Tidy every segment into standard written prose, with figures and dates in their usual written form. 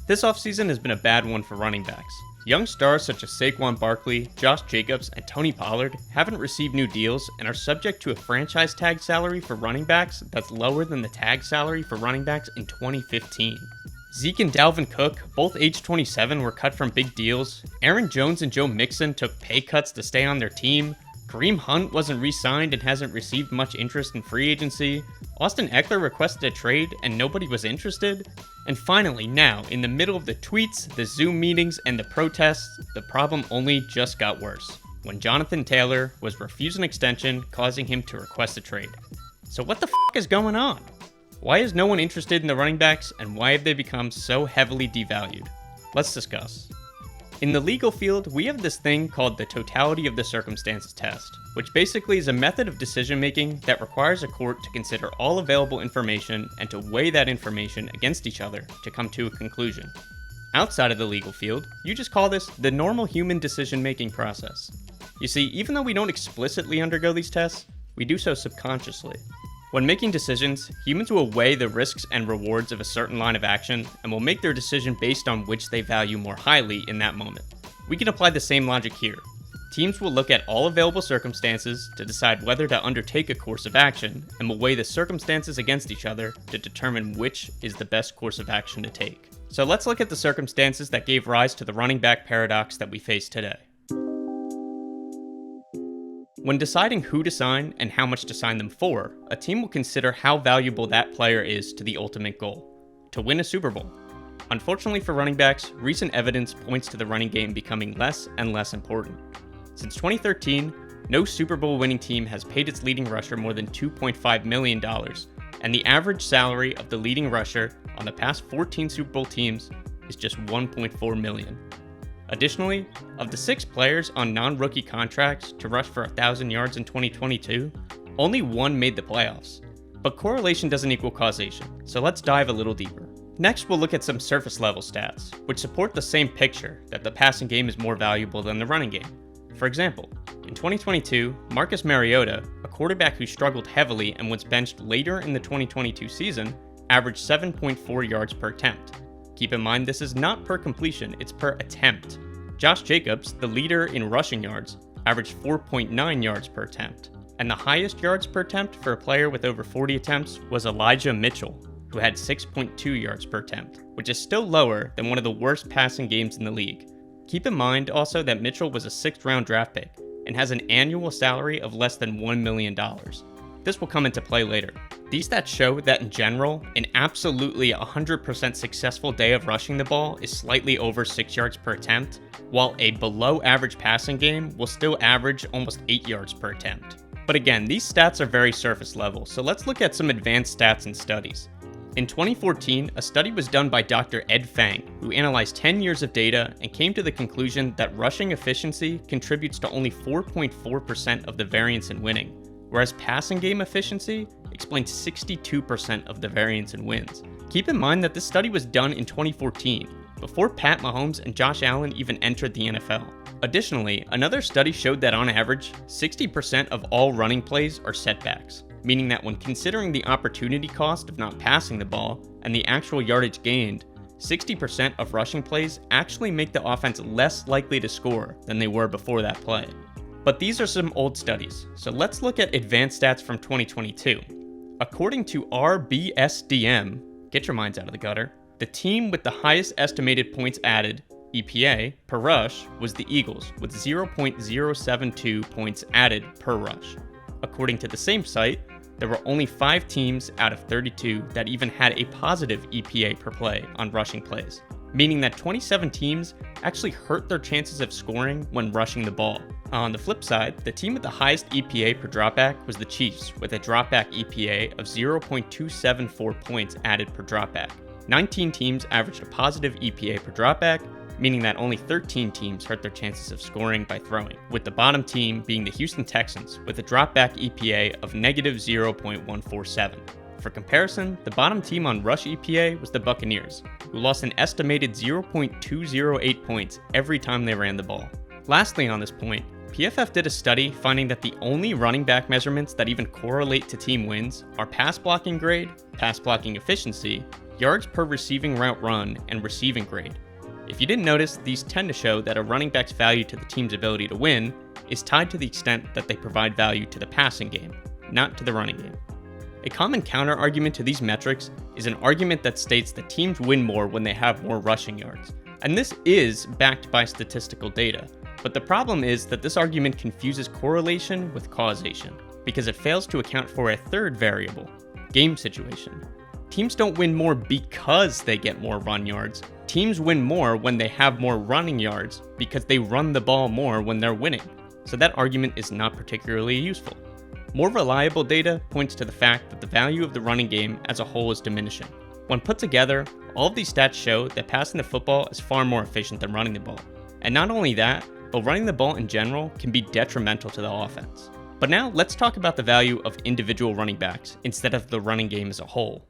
This offseason has been a bad one for running backs. Young stars such as Saquon Barkley, Josh Jacobs, and Tony Pollard haven't received new deals and are subject to a franchise tag salary for running backs that's lower than the tag salary for running backs in 2015. Zeke and Dalvin Cook, both age 27, were cut from big deals. Jones and Joe Mixon took pay cuts to stay on their team. Kareem Hunt wasn't re-signed and hasn't received much interest in free agency. Austin Ekeler requested a trade and nobody was interested. And finally, now, in the middle of the tweets, the Zoom meetings, and the protests, the problem only just got worse, when Jonathan Taylor was refused an extension, causing him to request a trade. So what the f*** is going on? Why is no one interested in the running backs, and why have they become so heavily devalued? Let's discuss. In the legal field, we have this thing called the totality of the circumstances test, which basically is a method of decision making that requires a court to consider all available information and to weigh that information against each other to come to a conclusion. Outside of the legal field, you just call this the normal human decision making process. You see, even though we don't explicitly undergo these tests, we do so subconsciously. When making decisions, humans will weigh the risks and rewards of a certain line of action and will make their decision based on which they value more highly in that moment. We can apply the same logic here. Teams will look at all available circumstances to decide whether to undertake a course of action and will weigh the circumstances against each other to determine which is the best course of action to take. So let's look at the circumstances that gave rise to the running back paradox that we face today. When deciding who to sign and how much to sign them for, a team will consider how valuable that player is to the ultimate goal, to win a Super Bowl. Unfortunately for running backs, recent evidence points to the running game becoming less and less important. Since 2013, no Super Bowl winning team has paid its leading rusher more than $2.5 million, and the average salary of the leading rusher on the past 14 Super Bowl teams is just $1.4 million. Additionally, of the 6 players on non-rookie contracts to rush for 1,000 yards in 2022, only 1 made the playoffs. But correlation doesn't equal causation, so let's dive a little deeper. Next, we'll look at some surface level stats, which support the same picture that the passing game is more valuable than the running game. For example, in 2022, Marcus Mariota, a quarterback who struggled heavily and was benched later in the 2022 season, averaged 7.4 yards per attempt. Keep in mind this is not per completion, it's per attempt. Josh Jacobs, the leader in rushing yards, averaged 4.9 yards per attempt. And the highest yards per attempt for a player with over 40 attempts was Elijah Mitchell, who had 6.2 yards per attempt, which is still lower than one of the worst passing games in the league. Keep in mind also that Mitchell was a 6th round draft pick and has an annual salary of less than $1 million. This will come into play later. These stats show that in general, an absolutely 100% successful day of rushing the ball is slightly over 6 yards per attempt, while a below average passing game will still average almost 8 yards per attempt. But again, these stats are very surface level, so let's look at some advanced stats and studies. In 2014, a study was done by Dr. Ed Fang, who analyzed 10 years of data and came to the conclusion that rushing efficiency contributes to only 4.4% of the variance in winning, whereas passing game efficiency explains 62% of the variance in wins. Keep in mind that this study was done in 2014, before Pat Mahomes and Josh Allen even entered the NFL. Additionally, another study showed that on average, 60% of all running plays are setbacks, meaning that when considering the opportunity cost of not passing the ball and the actual yardage gained, 60% of rushing plays actually make the offense less likely to score than they were before that play. But these are some old studies, so let's look at advanced stats from 2022. According to RBSDM, get your minds out of the gutter, the team with the highest estimated points added, EPA, per rush was the Eagles with 0.072 points added per rush. According to the same site, there were only 5 teams out of 32 that even had a positive EPA per play on rushing plays, meaning that 27 teams actually hurt their chances of scoring when rushing the ball. On the flip side, the team with the highest EPA per dropback was the Chiefs, with a dropback EPA of 0.274 points added per dropback. 19 teams averaged a positive EPA per dropback, meaning that only 13 teams hurt their chances of scoring by throwing, with the bottom team being the Houston Texans with a dropback EPA of negative 0.147. For comparison, the bottom team on rush EPA was the Buccaneers, who lost an estimated 0.208 points every time they ran the ball. Lastly on this point, PFF did a study finding that the only running back measurements that even correlate to team wins are pass blocking grade, pass blocking efficiency, yards per receiving route run, and receiving grade. If you didn't notice, these tend to show that a running back's value to the team's ability to win is tied to the extent that they provide value to the passing game, not to the running game. A common counter-argument to these metrics is an argument that states that teams win more when they have more rushing yards, and this is backed by statistical data. But the problem is that this argument confuses correlation with causation, because it fails to account for a third variable, game situation. Teams don't win more because they get more run yards. Teams win more when they have more running yards because they run the ball more when they're winning. So that argument is not particularly useful. More reliable data points to the fact that the value of the running game as a whole is diminishing. When put together, all of these stats show that passing the football is far more efficient than running the ball. And not only that, but running the ball in general can be detrimental to the offense. But now let's talk about the value of individual running backs instead of the running game as a whole.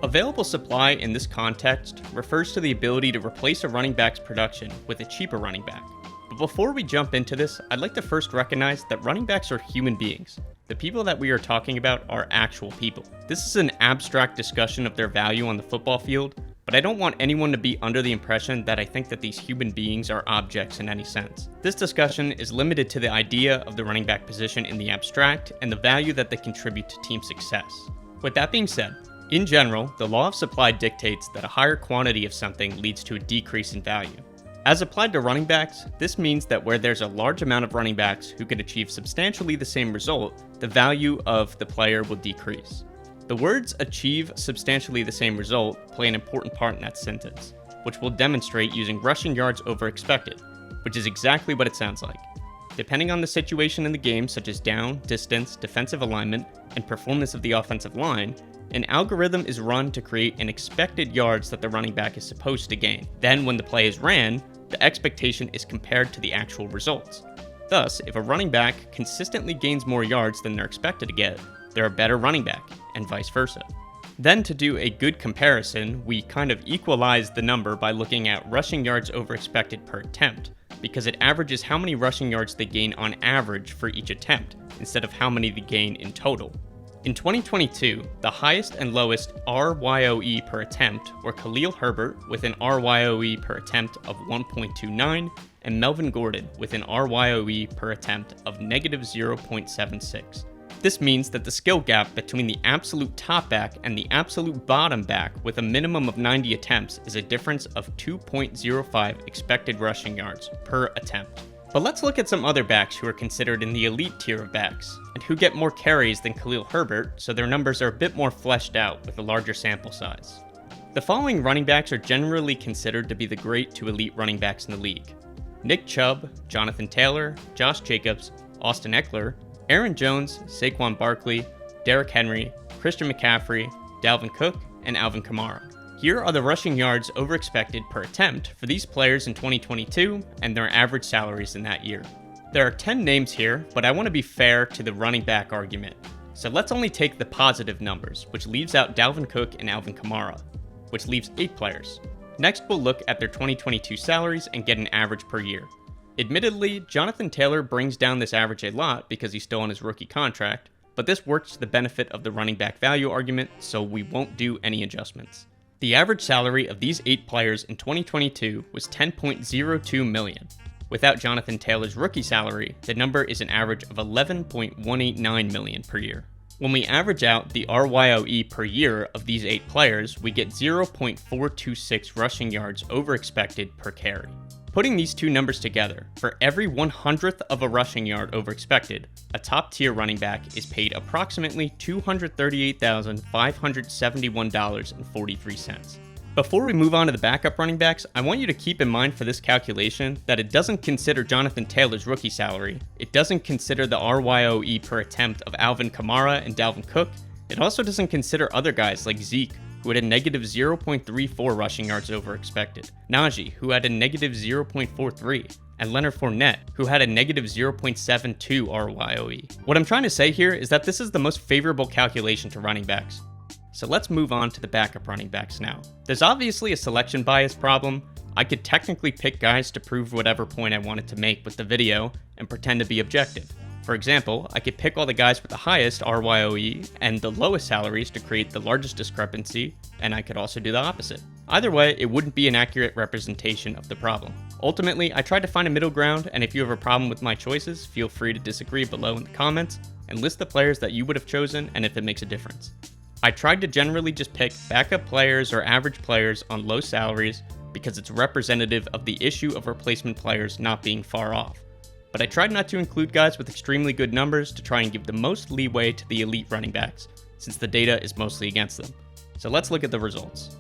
Available supply in this context refers to the ability to replace a running back's production with a cheaper running back. But before we jump into this, I'd like to first recognize that running backs are human beings. The people that we are talking about are actual people. This is an abstract discussion of their value on the football field, but I don't want anyone to be under the impression that I think that these human beings are objects in any sense. This discussion is limited to the idea of the running back position in the abstract and the value that they contribute to team success. With that being said, in general, the law of supply dictates that a higher quantity of something leads to a decrease in value. As applied to running backs, this means that where there's a large amount of running backs who can achieve substantially the same result, the value of the player will decrease. The words achieve substantially the same result play an important part in that sentence, which we'll demonstrate using rushing yards over expected, which is exactly what it sounds like. Depending on the situation in the game, such as down, distance, defensive alignment, and performance of the offensive line, an algorithm is run to create an expected yards that the running back is supposed to gain. Then when the play is ran, the expectation is compared to the actual results. Thus, if a running back consistently gains more yards than they're expected to get, they're a better running back, and vice versa. Then to do a good comparison, we kind of equalize the number by looking at rushing yards over expected per attempt, because it averages how many rushing yards they gain on average for each attempt, instead of how many they gain in total. In 2022, the highest and lowest RYOE per attempt were Khalil Herbert with an RYOE per attempt of 1.29 and Melvin Gordon with an RYOE per attempt of negative 0.76. This means that the skill gap between the absolute top back and the absolute bottom back with a minimum of 90 attempts is a difference of 2.05 expected rushing yards per attempt. But let's look at some other backs who are considered in the elite tier of backs, and who get more carries than Khalil Herbert, so their numbers are a bit more fleshed out with a larger sample size. The following running backs are generally considered to be the great to elite running backs in the league: Nick Chubb, Jonathan Taylor, Josh Jacobs, Austin Ekeler, Aaron Jones, Saquon Barkley, Derrick Henry, Christian McCaffrey, Dalvin Cook, and Alvin Kamara. Here are the rushing yards over expected per attempt for these players in 2022 and their average salaries in that year. There are 10 names here, but I want to be fair to the running back argument. So let's only take the positive numbers, which leaves out Dalvin Cook and Alvin Kamara, which leaves 8 players. Next, we'll look at their 2022 salaries and get an average per year. Admittedly, Jonathan Taylor brings down this average a lot because he's still on his rookie contract, but this works to the benefit of the running back value argument, so we won't do any adjustments. The average salary of these 8 players in 2022 was $10.02 million. Without Jonathan Taylor's rookie salary, the number is an average of $11.189 million per year. When we average out the RYOE per year of these 8 players, we get 0.426 rushing yards over expected per carry. Putting these two numbers together, for every 100th of a rushing yard over expected, a top-tier running back is paid approximately $238,571.43. Before we move on to the backup running backs, I want you to keep in mind for this calculation that it doesn't consider Jonathan Taylor's rookie salary, it doesn't consider the RYOE per attempt of Alvin Kamara and Dalvin Cook, it also doesn't consider other guys like Zeke, who had a negative 0.34 rushing yards over expected, Najee, who had a negative 0.43, and Leonard Fournette, who had a negative 0.72 RYOE. What I'm trying to say here is that this is the most favorable calculation to running backs. So let's move on to the backup running backs now. There's obviously a selection bias problem. I could technically pick guys to prove whatever point I wanted to make with the video and pretend to be objective. For example, I could pick all the guys with the highest RYOE and the lowest salaries to create the largest discrepancy, and I could also do the opposite. Either way, it wouldn't be an accurate representation of the problem. Ultimately, I tried to find a middle ground, and if you have a problem with my choices, feel free to disagree below in the comments and list the players that you would have chosen and if it makes a difference. I tried to generally just pick backup players or average players on low salaries because it's representative of the issue of replacement players not being far off. But I tried not to include guys with extremely good numbers to try and give the most leeway to the elite running backs, since the data is mostly against them. So let's look at the results.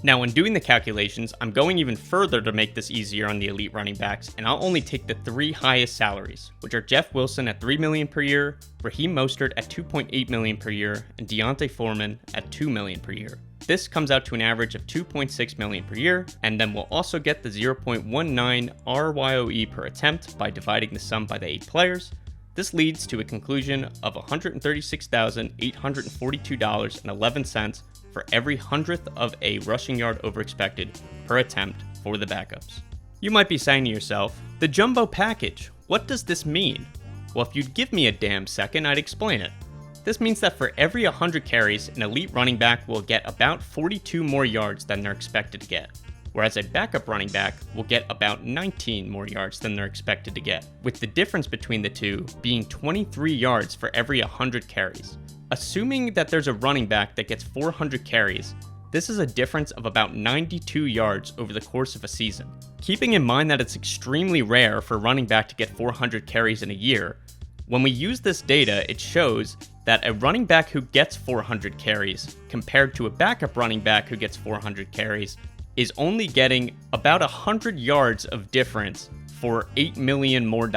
Now, when doing the calculations, I'm going even further to make this easier on the elite running backs, and I'll only take the 3 highest salaries, which are Jeff Wilson at $3 million per year, Raheem Mostert at $2.8 million per year, and Deontay Foreman at $2 million per year. This comes out to an average of $2.6 million per year, and then we'll also get the 0.19 RYOE per attempt by dividing the sum by the 8 players. This leads to a conclusion of $136,842.11 for every 100th of a rushing yard over expected per attempt for the backups. You might be saying to yourself, the jumbo package, what does this mean? Well, if you'd give me a damn second, I'd explain it. This means that for every 100 carries, an elite running back will get about 42 more yards than they're expected to get, whereas a backup running back will get about 19 more yards than they're expected to get, with the difference between the two being 23 yards for every 100 carries. Assuming that there's a running back that gets 400 carries, this is a difference of about 92 yards over the course of a season. Keeping in mind that it's extremely rare for a running back to get 400 carries in a year, when we use this data, it shows that a running back who gets 400 carries compared to a backup running back who gets 400 carries is only getting about 100 yards of difference for $8 million more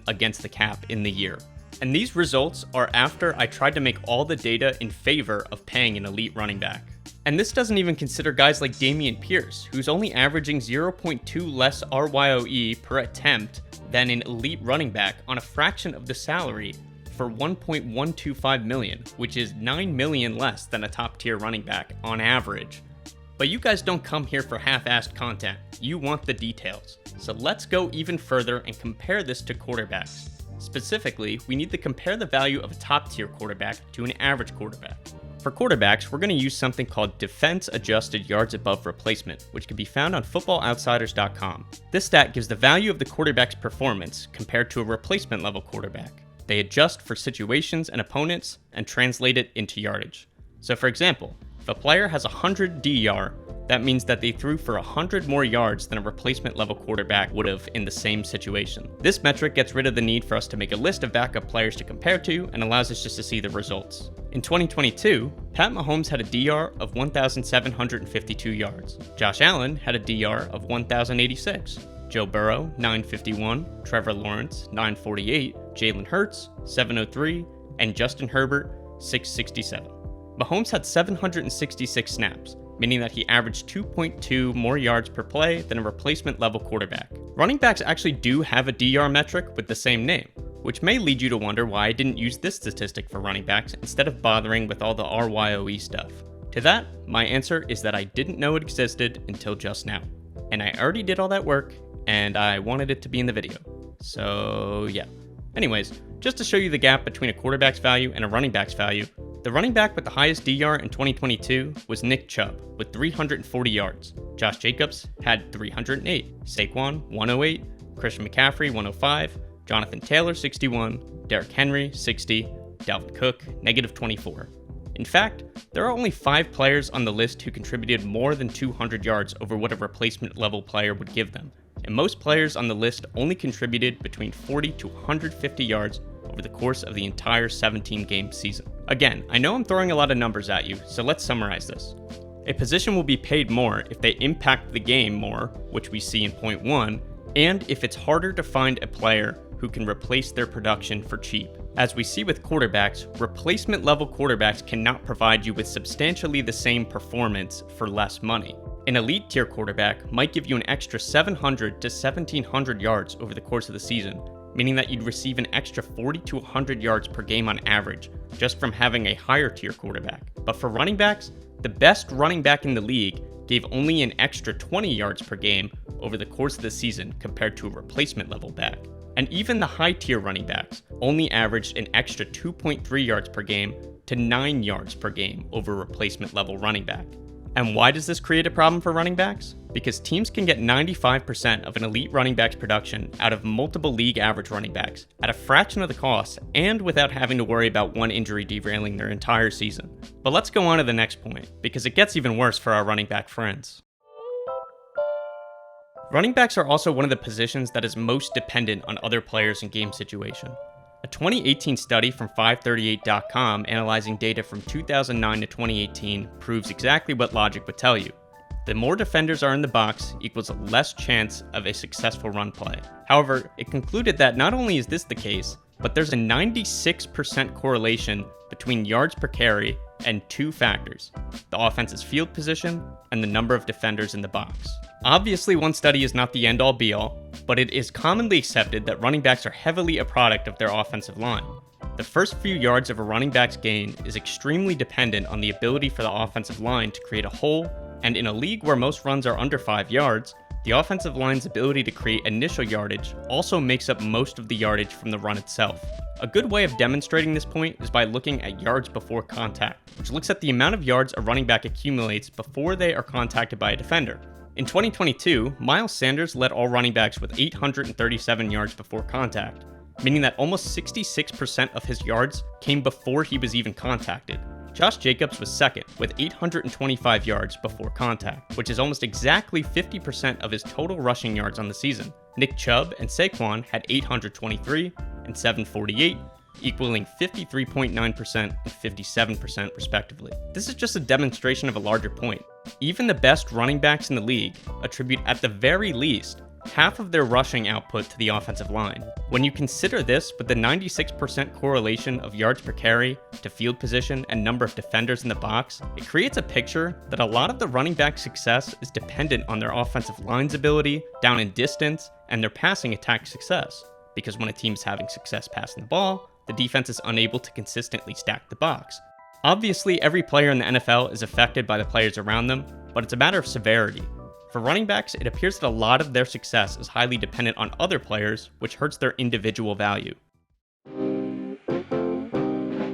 against the cap in the year. And these results are after I tried to make all the data in favor of paying an elite running back. And this doesn't even consider guys like Dameon Pierce, who's only averaging 0.2 less RYOE per attempt than an elite running back on a fraction of the salary for $1.125 million, which is $9 million less than a top tier running back on average. But you guys don't come here for half-assed content, you want the details. So let's go even further and compare this to quarterbacks. Specifically, we need to compare the value of a top-tier quarterback to an average quarterback. For quarterbacks, we're going to use something called defense-adjusted yards above replacement, which can be found on footballoutsiders.com. This stat gives the value of the quarterback's performance compared to a replacement-level quarterback. They adjust for situations and opponents and translate it into yardage. So for example, if a player has 100 DER, that means that they threw for 100 more yards than a replacement level quarterback would have in the same situation. This metric gets rid of the need for us to make a list of backup players to compare to and allows us just to see the results. In 2022, Pat Mahomes had a DR of 1,752 yards. Josh Allen had a DR of 1,086. Joe Burrow, 951. Trevor Lawrence, 948. Jalen Hurts, 703. And Justin Herbert, 667. Mahomes had 766 snaps, meaning that he averaged 2.2 more yards per play than a replacement level quarterback. Running backs actually do have a DR metric with the same name, which may lead you to wonder why I didn't use this statistic for running backs instead of bothering with all the RYOE stuff. To that, my answer is that I didn't know it existed until just now. And I already did all that work, and I wanted it to be in the video. So yeah. Anyways, just to show you the gap between a quarterback's value and a running back's value, the running back with the highest DR in 2022 was Nick Chubb with 340 yards. Josh Jacobs had 308, Saquon 108, Christian McCaffrey 105, Jonathan Taylor 61, Derrick Henry 60, Dalvin Cook -24. In fact, there are only 5 players on the list who contributed more than 200 yards over what a replacement level player would give them, and most players on the list only contributed between 40 to 150 yards over the course of the entire 17-game season. Again, I know I'm throwing a lot of numbers at you, so let's summarize this. A position will be paid more if they impact the game more, which we see in point 1, and if it's harder to find a player who can replace their production for cheap. As we see with quarterbacks, replacement level quarterbacks cannot provide you with substantially the same performance for less money. An elite tier quarterback might give you an extra 700 to 1,700 yards over the course of the season, meaning that you'd receive an extra 40 to 100 yards per game on average, just from having a higher tier quarterback. But for running backs, the best running back in the league gave only an extra 20 yards per game over the course of the season compared to a replacement level back. And even the high-tier running backs only averaged an extra 2.3 yards per game to 9 yards per game over replacement-level running back. And why does this create a problem for running backs? Because teams can get 95% of an elite running back's production out of multiple league average running backs at a fraction of the cost and without having to worry about one injury derailing their entire season. But let's go on to the next point, because it gets even worse for our running back friends. Running backs are also one of the positions that is most dependent on other players in game situation. A 2018 study from 538.com analyzing data from 2009 to 2018 proves exactly what logic would tell you. The more defenders are in the box equals less chance of a successful run play. However, it concluded that not only is this the case, but there's a 96% correlation between yards per carry and two factors: the offense's field position and the number of defenders in the box. Obviously, one study is not the end-all be-all, but it is commonly accepted that running backs are heavily a product of their offensive line. The first few yards of a running back's gain is extremely dependent on the ability for the offensive line to create a hole, and in a league where most runs are under 5 yards, the offensive line's ability to create initial yardage also makes up most of the yardage from the run itself. A good way of demonstrating this point is by looking at yards before contact, which looks at the amount of yards a running back accumulates before they are contacted by a defender. In 2022, Miles Sanders led all running backs with 837 yards before contact, meaning that almost 66% of his yards came before he was even contacted. Josh Jacobs was second with 825 yards before contact, which is almost exactly 50% of his total rushing yards on the season. Nick Chubb and Saquon had 823 and 748, equaling 53.9% and 57% respectively. This is just a demonstration of a larger point. Even the best running backs in the league attribute at the very least half of their rushing output to the offensive line. When you consider this with the 96% correlation of yards per carry to field position and number of defenders in the box, it creates a picture that a lot of the running back success is dependent on their offensive line's ability, down and distance, and their passing attack success. Because when a team is having success passing the ball, the defense is unable to consistently stack the box. Obviously, every player in the NFL is affected by the players around them, but it's a matter of severity. For running backs, it appears that a lot of their success is highly dependent on other players, which hurts their individual value.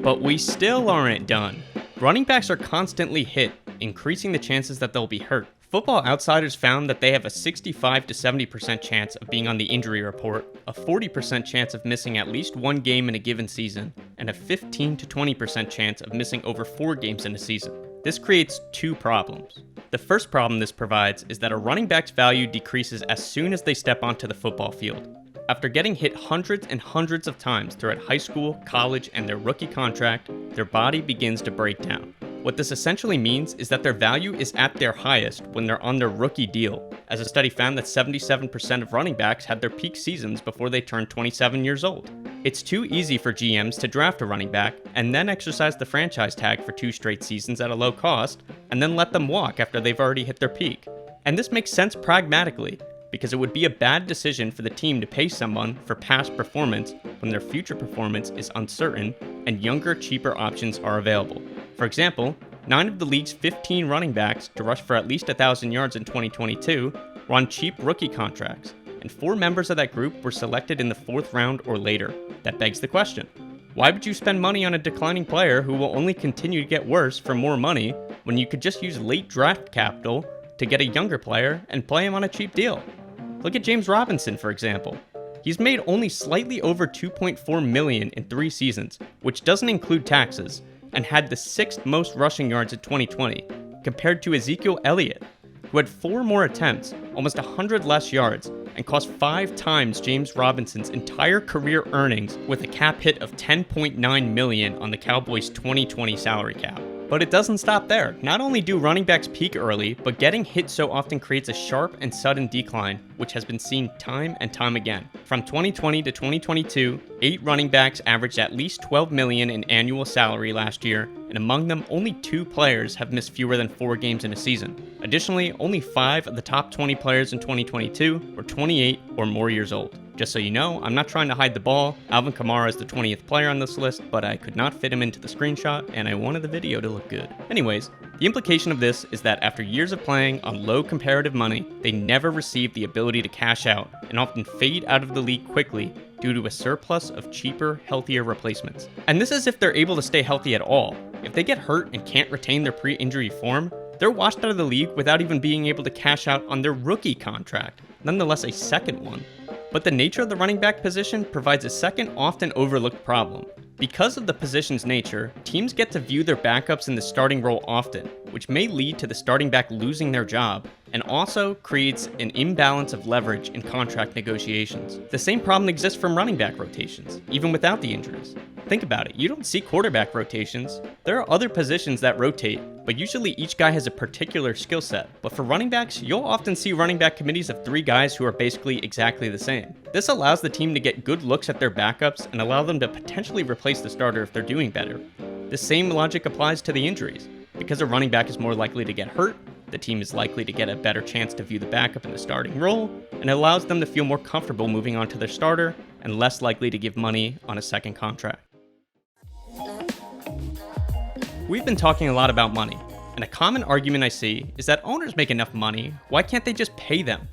But we still aren't done. Running backs are constantly hit, increasing the chances that they'll be hurt. Football Outsiders found that they have a 65 to 70% chance of being on the injury report, a 40% chance of missing at least one game in a given season, and a 15 to 20% chance of missing over 4 games in a season. This creates two problems. The first problem this provides is that a running back's value decreases as soon as they step onto the football field. After getting hit hundreds and hundreds of times throughout high school, college, and their rookie contract, their body begins to break down. What this essentially means is that their value is at their highest when they're on their rookie deal, as a study found that 77% of running backs had their peak seasons before they turned 27 years old. It's too easy for GMs to draft a running back and then exercise the franchise tag for 2 straight seasons at a low cost, and then let them walk after they've already hit their peak. And this makes sense pragmatically, because it would be a bad decision for the team to pay someone for past performance when their future performance is uncertain and younger, cheaper options are available. For example, 9 of the league's 15 running backs to rush for at least 1,000 yards in 2022 were on cheap rookie contracts, and 4 members of that group were selected in the 4th round or later. That begs the question: why would you spend money on a declining player who will only continue to get worse for more money when you could just use late draft capital to get a younger player and play him on a cheap deal? Look at James Robinson, for example. He's made only slightly over $2.4 million in 3 seasons, which doesn't include taxes, and had the 6th most rushing yards in 2020, compared to Ezekiel Elliot, who had 4 more attempts, almost 100 less yards, and cost 5 times James Robinson's entire career earnings with a cap hit of $10.9 million on the Cowboys' 2020 salary cap. But it doesn't stop there. Not only do running backs peak early, but getting hit so often creates a sharp and sudden decline, which has been seen time and time again. From 2020 to 2022, 8 running backs averaged at least $12 million in annual salary last year, and among them, only 2 players have missed fewer than 4 games in a season. Additionally, only 5 of the top 20 players in 2022 were 28 or more years old. Just so you know, I'm not trying to hide the ball. Alvin Kamara is the 20th player on this list, but I could not fit him into the screenshot, and I wanted the video to look good. Anyways, the implication of this is that after years of playing on low comparative money, they never receive the ability to cash out, and often fade out of the league quickly due to a surplus of cheaper, healthier replacements. And this is if they're able to stay healthy at all. If they get hurt and can't retain their pre-injury form, they're washed out of the league without even being able to cash out on their rookie contract, nonetheless a second one. But the nature of the running back position provides a second often overlooked problem. Because of the position's nature, teams get to view their backups in the starting role often, which may lead to the starting back losing their job, and also creates an imbalance of leverage in contract negotiations. The same problem exists from running back rotations, even without the injuries. Think about it, you don't see quarterback rotations. There are other positions that rotate, but usually each guy has a particular skill set. But for running backs, you'll often see running back committees of 3 guys who are basically exactly the same. This allows the team to get good looks at their backups and allow them to potentially replace the starter if they're doing better. The same logic applies to the injuries. Because a running back is more likely to get hurt, the team is likely to get a better chance to view the backup in the starting role, and it allows them to feel more comfortable moving on to their starter and less likely to give money on a second contract. We've been talking a lot about money, and a common argument I see is that owners make enough money, why can't they just pay them?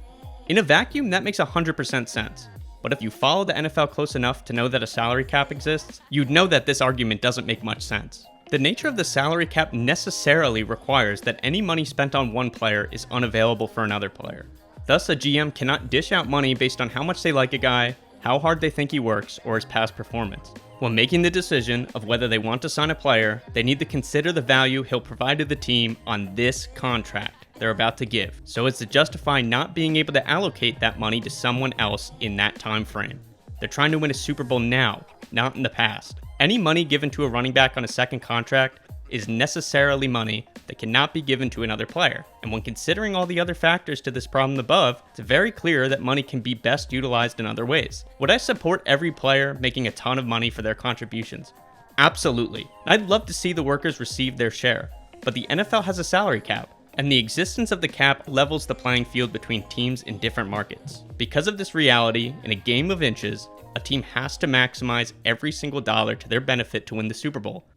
In a vacuum, that makes 100% sense. But if you follow the NFL close enough to know that a salary cap exists, you'd know that this argument doesn't make much sense. The nature of the salary cap necessarily requires that any money spent on one player is unavailable for another player. Thus, a GM cannot dish out money based on how much they like a guy, how hard they think he works, or his past performance. When making the decision of whether they want to sign a player, they need to consider the value he'll provide to the team on this contract they're about to give, so as to justify not being able to allocate that money to someone else in that time frame. They're trying to win a Super Bowl now, not in the past. Any money given to a running back on a second contract is necessarily money that cannot be given to another player. And when considering all the other factors to this problem above, it's very clear that money can be best utilized in other ways. Would I support every player making a ton of money for their contributions? Absolutely. I'd love to see the workers receive their share. But the NFL has a salary cap, and the existence of the cap levels the playing field between teams in different markets. Because of this reality, in a game of inches, a team has to maximize every single dollar to their benefit to win the Super Bowl.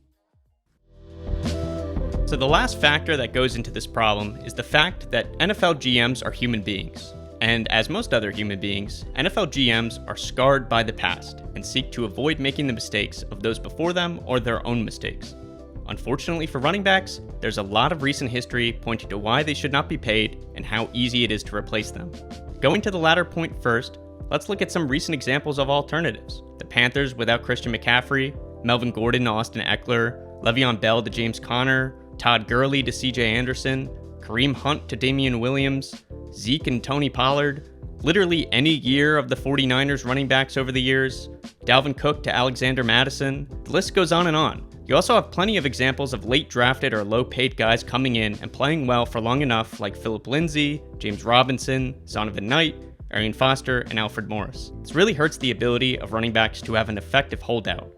So the last factor that goes into this problem is the fact that NFL GMs are human beings. And as most other human beings, NFL GMs are scarred by the past and seek to avoid making the mistakes of those before them or their own mistakes. Unfortunately for running backs, there's a lot of recent history pointing to why they should not be paid and how easy it is to replace them. Going to the latter point first, let's look at some recent examples of alternatives. The Panthers without Christian McCaffrey, Melvin Gordon to Austin Ekeler, Le'Veon Bell to James Conner, Todd Gurley to CJ Anderson, Kareem Hunt to Damian Williams, Zeke and Tony Pollard, literally any year of the 49ers running backs over the years, Dalvin Cook to Alexander Madison. The list goes on and on. You also have plenty of examples of late drafted or low paid guys coming in and playing well for long enough, like Phillip Lindsay, James Robinson, Zonovan Knight, Arian Foster, and Alfred Morris. This really hurts the ability of running backs to have an effective holdout.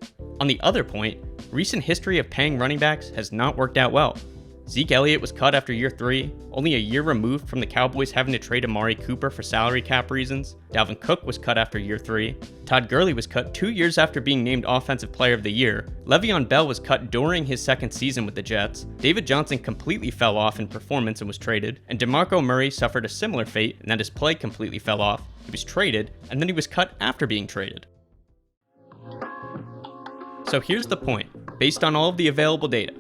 On the other point, recent history of paying running backs has not worked out well. Zeke Elliott was cut after year 3, only a year removed from the Cowboys having to trade Amari Cooper for salary cap reasons. Dalvin Cook was cut after year 3. Todd Gurley was cut 2 years after being named Offensive Player of the Year. Le'Veon Bell was cut during his second season with the Jets. David Johnson completely fell off in performance and was traded. And DeMarco Murray suffered a similar fate in that his play completely fell off. He was traded, and then he was cut after being traded. So here's the point. Based on all of the available data,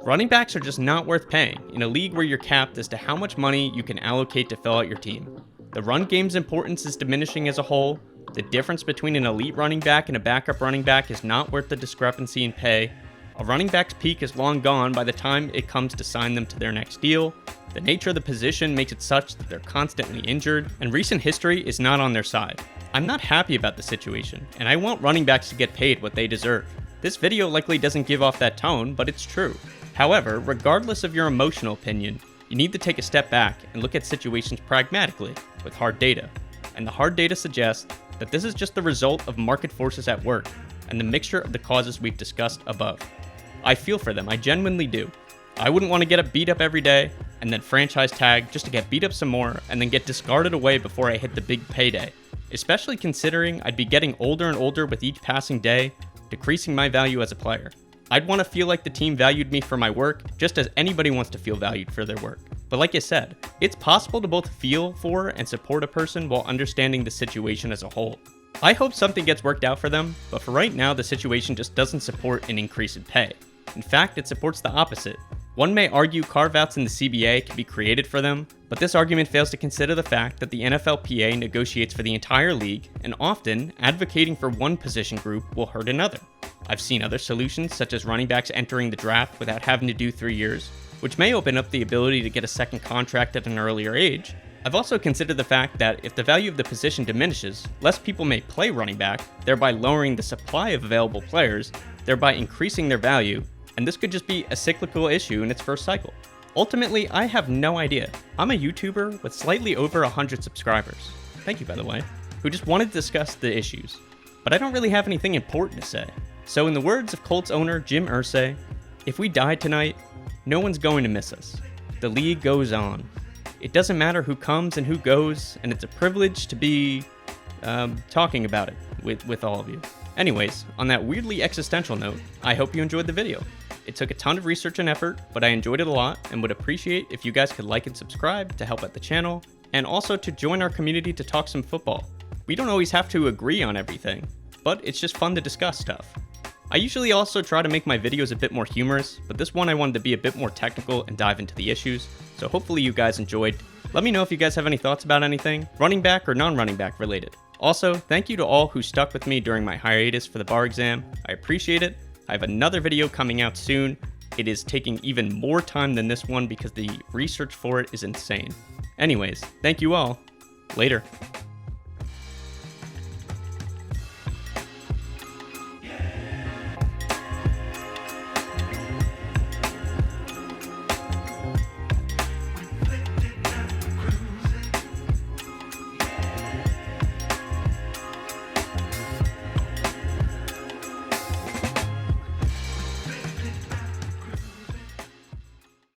running backs are just not worth paying in a league where you're capped as to how much money you can allocate to fill out your team. The run game's importance is diminishing as a whole. The difference between an elite running back and a backup running back is not worth the discrepancy in pay. A running back's peak is long gone by the time it comes to sign them to their next deal. The nature of the position makes it such that they're constantly injured, and recent history is not on their side. I'm not happy about the situation, and I want running backs to get paid what they deserve. This video likely doesn't give off that tone, but it's true. However, regardless of your emotional opinion, you need to take a step back and look at situations pragmatically, with hard data. And the hard data suggests that this is just the result of market forces at work, and the mixture of the causes we've discussed above. I feel for them, I genuinely do. I wouldn't want to get beat up every day, and then franchise tag just to get beat up some more, and then get discarded away before I hit the big payday. Especially considering I'd be getting older and older with each passing day, decreasing my value as a player. I'd want to feel like the team valued me for my work, just as anybody wants to feel valued for their work. But like I said, it's possible to both feel for and support a person while understanding the situation as a whole. I hope something gets worked out for them, but for right now the situation just doesn't support an increase in pay. In fact, it supports the opposite. One may argue carve-outs in the CBA can be created for them, but this argument fails to consider the fact that the NFLPA negotiates for the entire league, and often, advocating for one position group will hurt another. I've seen other solutions, such as running backs entering the draft without having to do 3 years, which may open up the ability to get a second contract at an earlier age. I've also considered the fact that if the value of the position diminishes, less people may play running back, thereby lowering the supply of available players, thereby increasing their value, and this could just be a cyclical issue in its first cycle. Ultimately, I have no idea. I'm a YouTuber with slightly over 100 subscribers, thank you by the way, who just wanted to discuss the issues, but I don't really have anything important to say. So in the words of Colts owner Jim Irsay, if we die tonight, no one's going to miss us. The league goes on. It doesn't matter who comes and who goes, and it's a privilege to be talking about it with all of you. Anyways, on that weirdly existential note, I hope you enjoyed the video. It took a ton of research and effort, but I enjoyed it a lot and would appreciate if you guys could like and subscribe to help out the channel, and also to join our community to talk some football. We don't always have to agree on everything, but it's just fun to discuss stuff. I usually also try to make my videos a bit more humorous, but this one I wanted to be a bit more technical and dive into the issues, so hopefully you guys enjoyed. Let me know if you guys have any thoughts about anything, running back or non-running back related. Also, thank you to all who stuck with me during my hiatus for the bar exam. I appreciate it. I have another video coming out soon. It is taking even more time than this one because the research for it is insane. Anyways, thank you all. Later.